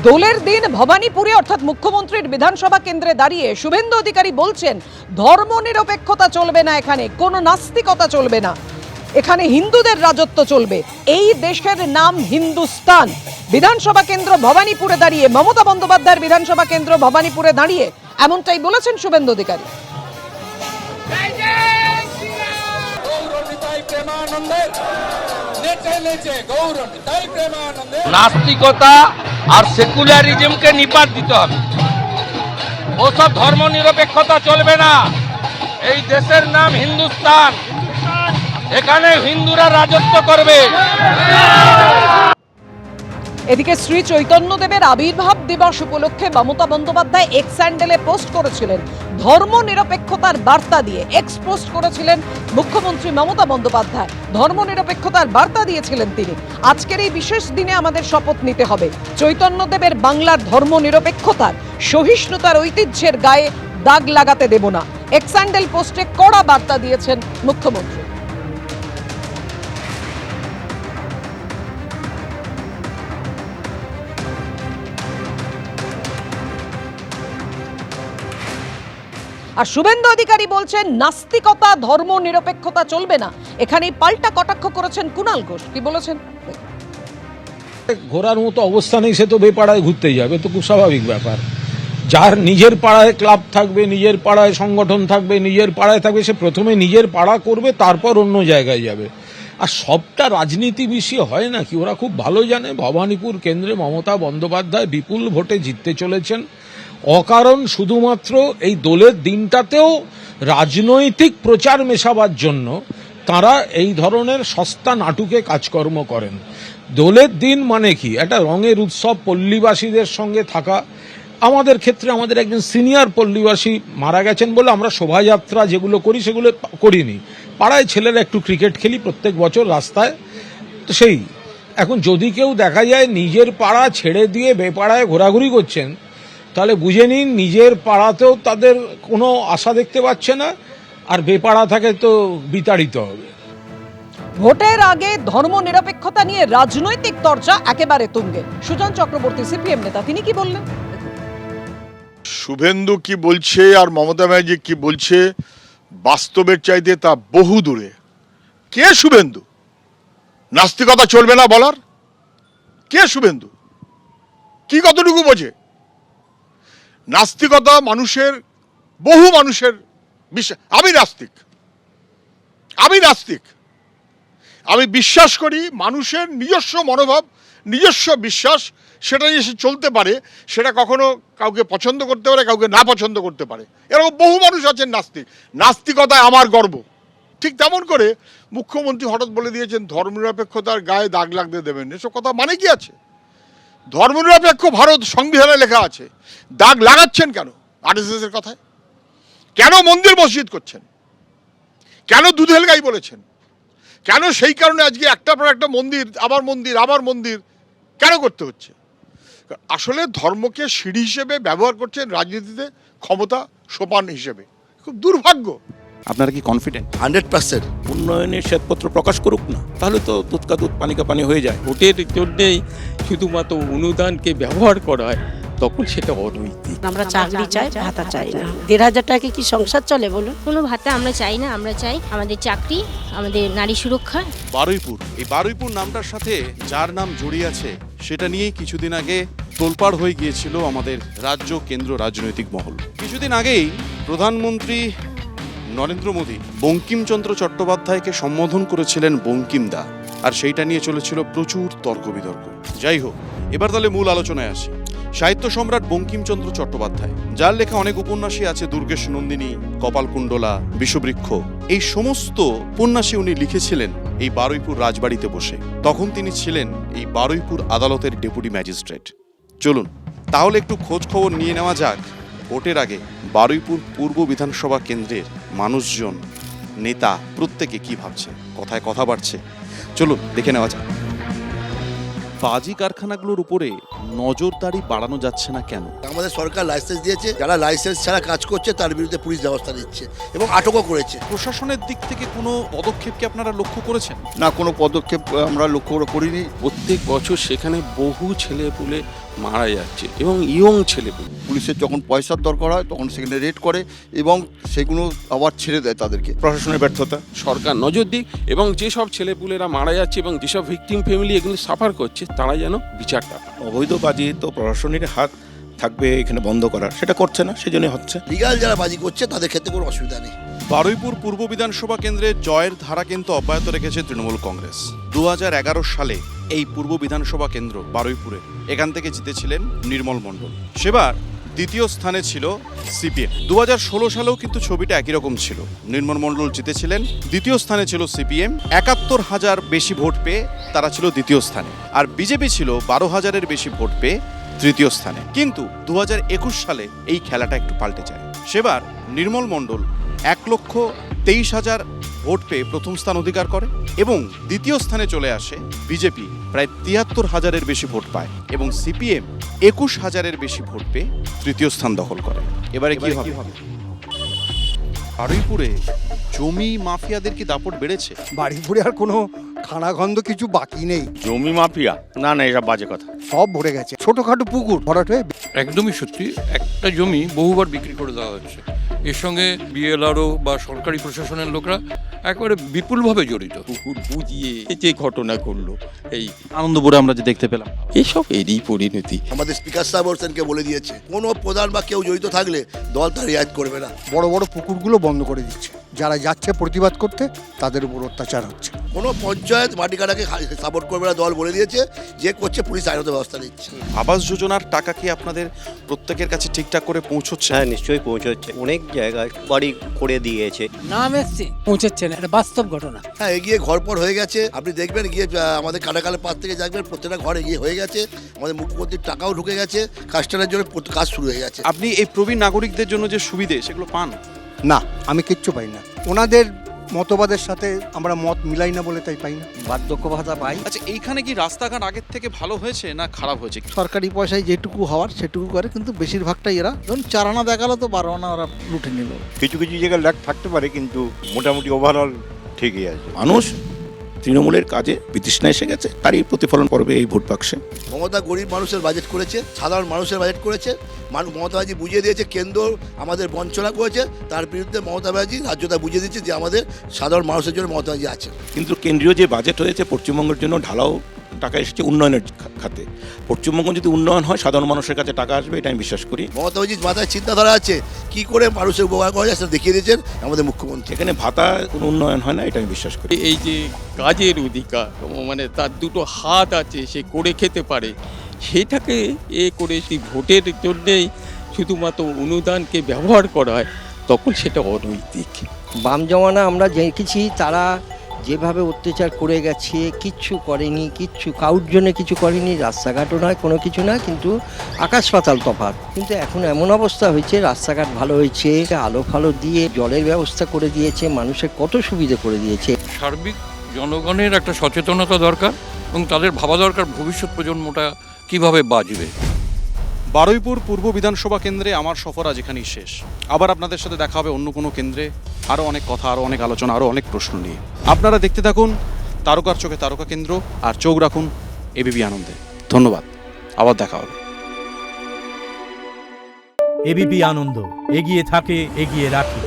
দোলের দিন ভবানীপুরে অর্থাৎ মুখ্যমন্ত্রীর বিধানসভা কেন্দ্রে দাঁড়িয়ে শুভেন্দু অধিকারী বলছেন ধর্মনিরপেক্ষতা চলবে না, এখানে কোনো নাস্তিকতা চলবে না, এখানে হিন্দুদের রাজত্ব চলবে, এই দেশের নাম হিন্দুস্তান। বিধানসভা কেন্দ্র ভবানীপুরে দাঁড়িয়ে মমতা বন্দ্যোপাধ্যায়ের বিধানসভা কেন্দ্র ভবানীপুরে দাঁড়িয়ে এমনটাই বলেছেন শুভেন্দু অধিকারী। নাস্তিকতা আর সেকুলারিজমকে নিপাত দিতে হবে। ওসব ধর্ম নিরপেক্ষতা চলবে না। এই দেশের নাম হিন্দুস্তান, এখানে হিন্দুরা রাজত্ব করবে। এদিকে শ্রী চৈতন্যদেবের আবির্ভাব দিবস উপলক্ষে মমতা বন্দ্যোপাধ্যায় এক্স হ্যান্ডেলে পোস্ট করেছিলেন ধর্ম নিরপেক্ষতার বার্তা দিয়ে। এক্স পোস্ট করেছিলেন মুখ্যমন্ত্রী মমতা বন্দ্যোপাধ্যায়, ধর্ম নিরপেক্ষতার বার্তা দিয়েছিলেন তিনি। আজকের এই বিশেষ দিনে আমাদের শপথ নিতে হবে চৈতন্যদেবের বাংলার ধর্ম নিরপেক্ষতার, সহিষ্ণুতার ঐতিহ্যের গায়ে দাগ লাগাতে দেব না। এক্স হ্যান্ডেল পোস্টে কড়া বার্তা দিয়েছেন মুখ্যমন্ত্রী। আর শুভেন্দু অধিকারী বলছেন নাস্তিকতা ধর্ম নিরপেক্ষতা চলবে না, এখানেই পাল্টা কটাক্ষ করেছেন কুণাল ঘোষ। কি বলেছেন? ঘোরার মতো অবস্থা নেই, সে তো বেপাড়ায় ঘুরতে যাবে, তো খুব স্বাভাবিক ব্যাপার। যার নিজের পাড়ায় ক্লাব থাকবে, নিজের পাড়ায় সংগঠন থাকবে, নিজের পাড়ায় থাকবে, সে প্রথমে নিজের পাড়া করবে, তারপর অন্য জায়গায় যাবে। আর সবটা রাজনীতি বিষয় হয় নাকি, ওরা খুব ভালো জানে ভবানীপুর কেন্দ্রে মমতা বন্দ্যোপাধ্যায় বিপুল ভোটে জিততে চলেছেন। অকারণ শুধুমাত্র এই দোলের দিনটাতেও রাজনৈতিক প্রচার মেশাবার জন্য তারা এই ধরনের সস্তা নাটুকে কাজকর্ম করেন। দোলের দিন মানে কি, একটা রঙের উৎসব, পল্লীবাসীদের সঙ্গে থাকা। আমাদের ক্ষেত্রে আমাদের একজন সিনিয়র পল্লীবাসী মারা গেছেন বলে আমরা শোভাযাত্রা যেগুলো করি সেগুলো করিনি। পাড়ায় ছেলেরা একটু ক্রিকেট খেলি প্রত্যেক বছর রাস্তায়, তো সেই এখন যদি কেউ দেখা যায় নিজের পাড়া ছেড়ে দিয়ে বেপাড়ায় ঘোরাঘুরি করছেন, তাহলে বুঝে নিন নিজের পাড়াতেও তাদের কোনো আশা দেখতে পাচ্ছে না, আর বেপাড়া থাকে তো বিতাড়িত হবে। ভোটের আগে ধর্ম নিরপেক্ষতা নিয়ে রাজনৈতিক চর্চা একেবারে তুঙ্গে। সুজন চক্রবর্তী সিপিএম নেতা, তিনি কি বললেন? শুভেন্দু কি বলছে আর মমতা ব্যানার্জি কি বলছে বাস্তবের চাইতে তা বহু দূরে। কে শুভেন্দু? নাস্তিকতা চলবে না বলার কে শুভেন্দু? কি কতটুকু বোঝে? নাস্তিকতা মানুষের, বহু মানুষের বিশ্বাস। আমি নাস্তিক, আমি বিশ্বাস করি মানুষের নিজস্ব মনোভাব, নিজস্ব বিশ্বাস, সেটা নিয়ে সে চলতে পারে। সেটা কখনো কাউকে পছন্দ করতে পারে, কাউকে না পছন্দ করতে পারে। এরকম বহু মানুষ আছেন নাস্তিক। নাস্তিকতায় আমার গর্ব। ঠিক তেমন করে মুখ্যমন্ত্রী হঠাৎ বলে দিয়েছেন ধর্মনিরপেক্ষতার গায়ে দাগ লাগতে দেবেন। এসব কথা মানে কি আছে? ধর্মনিরপেক্ষ ভারত সংবিধানে লেখা আছে, দাগ লাগাচ্ছেন কেন আরএসএস এর কথায়? কেন মন্দির মসজিদ করছেন? কেন দুধেল গাই বলেছেন? কেন সেই কারণে আজকে একটার পর একটা মন্দির, আবার মন্দির কেন করতে হচ্ছে? আসলে ধর্মকে সিঁড়ি হিসেবে ব্যবহার করছেন রাজনীতিতে, ক্ষমতা সোপান হিসেবে। খুব দুর্ভাগ্য। আপনারা কি কনফিডেন্ট? 100%। উন্নয়নের শ্বেতপত্র প্রকাশ করুক না, তাহলে তো দুধ কা দুধ পানি কা পানি হয়ে যায়। ভোটের জন্যেই শুধুমাত্র অনুদানকে ব্যবহার করা হয়, তখন সেটা অনৈতিক। আমরা চাকরি চাই, ভাতা চাই না। 1,500 টাকা কি সংসার চলে বলুন? কোনো ভাতা আমরা চাই না, আমরা চাই আমাদের চাকরি, আমাদের নারী সুরক্ষা। বারুইপুর, এই বারুইপুর নামটার সাথে যার নাম জড়িয়ে আছে সেটা নিয়েই কিছুদিন আগে তোলপাড় হয়ে গিয়েছিল আমাদের রাজ্য কেন্দ্র রাজনৈতিক মহল। কিছুদিন আগেই প্রধানমন্ত্রী নরেন্দ্র মোদী বঙ্কিমচন্দ্র চট্টোপাধ্যায়কে সম্বোধন করেছিলেন বঙ্কিমদা, আর সেইটা নিয়ে চলেছিল প্রচুর তর্ক বিতর্ক। যাই হোক, এবার তাহলে মূল আলোচনায় আসি। সাহিত্য সম্রাট বঙ্কিমচন্দ্র চট্টোপাধ্যায়, যার লেখা অনেক উপন্যাসই আছে, দুর্গেশ নন্দিনী, কপালকুণ্ডলা, বিষবৃক্ষ, এই সমস্ত উপন্যাসে উনি লিখেছিলেন এই বারুইপুর রাজবাড়িতে বসে। তখন তিনি ছিলেন এই বারুইপুর আদালতের ডেপুটি ম্যাজিস্ট্রেট। চলুন তাহলে একটু খোঁজ খবর নিয়ে নেওয়া যাক ভোটের আগে বারুইপুর পূর্ব বিধানসভা কেন্দ্রের মানুষজন, নেতা প্রত্যেকে কি ভাবছে, কথায় কথা বাড়ছে। চলুন দেখে নেওয়া যাক। বাজি কারখানাগুলোর উপরে নজরদারি বাড়ানো যাচ্ছে না কেন? আমাদের সরকার লাইসেন্স দিয়েছে, যারা লাইসেন্স ছাড়া কাজ করছে তার বিরুদ্ধে পুলিশ ব্যবস্থা নিচ্ছে এবং আটকও করেছে। প্রশাসনের দিক থেকে কোনো পদক্ষেপ কি আপনারা লক্ষ্য করেছেন? না, কোনো পদক্ষেপ আমরা লক্ষ্য করিনি। প্রত্যেক বছর সেখানে বহু ছেলেপুলে মারা যাচ্ছে এবং ইয়ং ছেলেপুলে। পুলিশের যখন পয়সার দরকার হয় তখন সেখানে রেড করে এবং সেগুলো আবার ছেড়ে দেয় তাদেরকে। প্রশাসনের ব্যর্থতা, সরকার নজর দিক এবং যেসব ছেলেপুলেরা মারা যাচ্ছে এবং যেসব ভিকটিম ফ্যামিলি এগুলো সাফার করছে তারা যেন বিচারটা পায়। অবৈধ বাজি তো প্রশাসনের হাত থাকবে এখানে বন্ধ করার, সেটা করছে না, সেজন্য হচ্ছে। লিগাল যারা বাজি করছে তাদের ক্ষেত্রে কোনো অসুবিধা নেই। বারুইপুর পূর্ব বিধানসভা কেন্দ্রে জয়ের ধারা কিন্তু অব্যাহত রেখেছে তৃণমূল কংগ্রেস। 2011 সালে এই পূর্ব বিধানসভা কেন্দ্র বারুইপুরে এখান থেকে জিতেছিলেন নির্মল মণ্ডল। সেবার দ্বিতীয় স্থানে ছিল সিপিএম। 2016 সালেও কিন্তু ছবিটা একই রকম ছিল। নির্মল মণ্ডল জিতেছিলেন, দ্বিতীয় স্থানে ছিল সিপিএম। 71,000 বেশি ভোট পেয়ে তারা ছিল দ্বিতীয় স্থানে, আর বিজেপি ছিল 12,000-এর বেশি ভোট পেয়ে তৃতীয় স্থানে। কিন্তু 2021 সালে এই খেলাটা একটু পাল্টে যায়। সেবার নির্মল মণ্ডল 1,23,000 ভোট পেয়ে প্রথম স্থান অধিকার করে এবং দ্বিতীয় স্থানে চলে আসে বিজেপি, প্রায় 73,000-এর বেশি ভোট পায় এবং সিপিএম 21,000-এর বেশি ভোট পেয়ে তৃতীয় স্থান দখল করে। এবারে কি হবে? বারুইপুরে জমি মাফিয়াদের কি দাপট বেড়েছে? বাড়িপুরে আর কোনো খানাগন্ধ কিছু বাকি নেই। জমি মাফিয়া? না না, এসব বাজে কথা। সব ভরে গেছে, ছোটখাটো পুকুর ভরাট হয়ে। একদমই সত্যি, একটা জমি বহুবার বিক্রি করে দেওয়া হচ্ছে। এর সঙ্গে বিএলআরও বা সরকারি প্রশাসনের লোকরা একেবারে বিপুলভাবে জড়িত। পুকুর বুঝিয়ে যে ঘটনা ঘটলো এই আনন্দপুরে আমরা যে দেখতে পেলাম, এসব এরই পরিণতি। আমাদের স্পিকার সাহেব হোসেনকে বলে দিয়েছে কোনো প্রধান বা কেউ জড়িত থাকলে দল তার রিয়ায়ত করবে না। বড় বড় পুকুরগুলো বন্ধ করে দিচ্ছে, যারা যাচ্ছে প্রতিবাদ করতে তাদের উপর অত্যাচার হচ্ছে। কোনো পঞ্চায়েত মাটি কাটাকে সাপোর্ট করবে না, দল বলে দিয়েছে, যে করছে পুলিশ আইনত ব্যবস্থা নিচ্ছে। আবাস যোজনার টাকা কি আপনাদের প্রত্যেকের কাছে ঠিকঠাক করে পৌঁছচ্ছে? হ্যাঁ, নিশ্চয়ই পৌঁছচ্ছে। অনেক জায়গায় বাড়ি করে দিয়েছে, নাম এসছে পৌঁছচ্ছে না, এটা বাস্তব ঘটনা। হ্যাঁ, এগিয়ে ঘরপর হয়ে গেছে। আপনি দেখবেন গিয়ে আমাদের কাটাকালের পাশ থেকে দেখবেন প্রত্যেকটা ঘর এগিয়ে হয়ে গেছে। আমাদের মুখ্যমন্ত্রীর টাকাও ঢুকে গেছে, কাজটার জন্য কাজ শুরু হয়ে গেছে। আপনি এই প্রবীণ নাগরিকদের জন্য যে সুবিধে সেগুলো পান? না, আমি কিচ্ছু পাই না। ওনাদের মতবাদের সাথে আমরা মত মিলাই না বলে তাই পাই না। বার্ধক্য ভাতা পাই। আচ্ছা, এইখানে কি রাস্তাঘাট আগের থেকে ভালো হয়েছে না খারাপ হয়েছে? সরকারি পয়সায় যেটুকু হওয়ার সেটুকু করে, কিন্তু বেশিরভাগটাই এরা ধরুন 4 আনা দেখালো তো 12 আনা ওরা লুটে নিল। কিছু কিছু জায়গায় ল্যাগ থাকতে পারে, কিন্তু মোটামুটি ওভারঅল ঠিকই আছে। মানুষ তৃণমূলের কাজে বিতৃষ্ণা এসে গেছে, তারই প্রতিফলন করবে এই ভোট বাক্সে। মমতা গরিব মানুষের বাজেট করেছে, সাধারণ মানুষের বাজেট করেছে। মমতা ব্যানার্জি বুঝিয়ে দিয়েছে কেন্দ্র আমাদের বঞ্চনা করেছে, তার বিরুদ্ধে মমতা ব্যানার্জি রাজ্যটা বুঝিয়ে দিচ্ছে যে আমাদের সাধারণ মানুষের জন্য মমতা ব্যানার্জি আছে। কিন্তু কেন্দ্রীয় যে বাজেট হয়েছে পশ্চিমবঙ্গের জন্য ঢালাও টাকা এসেছে উন্নয়নের খাতে। পশ্চিমবঙ্গ যদি উন্নয়ন হয় সাধারণ মানুষের কাছে টাকা আসবে, এটা আমি বিশ্বাস করি। মমতা ব্যানার্জির মাথায় চিন্তাধারা আছে, কি করে মানুষের উপকার করা যায় সেটা দেখিয়ে দিয়েছেন আমাদের মুখ্যমন্ত্রী। এখানে ভাতা কোনো উন্নয়ন হয় না, এটা আমি বিশ্বাস করি। এই যে কাজের অধিকার, মানে তার দুটো হাত আছে, সে করে খেতে পারে, সেটাকে করে সেই ভোটের জন্যেই শুধুমাত্র অনুদানকে ব্যবহার করা হয়, তখন সেটা অনৈতিক। বাম জমানা আমরা দেখেছি তারা যেভাবে অত্যাচার করে গেছে, কিচ্ছু করেনি, কিচ্ছু কারোর জন্য কিছু করেনি, রাস্তাঘাটও নয়, কোনো কিছু না, কিন্তু আকাশ পাতাল তফাৎ। কিন্তু এখন এমন অবস্থা হয়েছে, রাস্তাঘাট ভালো হয়েছে, আলো ফালো দিয়ে জলের ব্যবস্থা করে দিয়েছে, মানুষের কত সুবিধা করে দিয়েছে। সার্বিক জনগণের একটা সচেতনতা দরকার এবং তাদের ভাবা দরকার ভবিষ্যৎ প্রজন্মটা কিভাবে বাঁচবে। বারুইপুর পূর্ব বিধানসভা কেন্দ্রে আমার সফর আজ এখানেই শেষ। আবার আপনাদের সাথে দেখা হবে অন্য কোনো কেন্দ্রে, আরও অনেক কথা, আরও অনেক আলোচনা, আরও অনেক প্রশ্ন নিয়ে। আপনারা দেখতে থাকুন তারকার চোখে তারকা কেন্দ্র, আর চোখ রাখুন এবিপি আনন্দে। ধন্যবাদ, আবার দেখা হবে। এবিপি আনন্দ, এগিয়ে থাকে, এগিয়ে রাখে।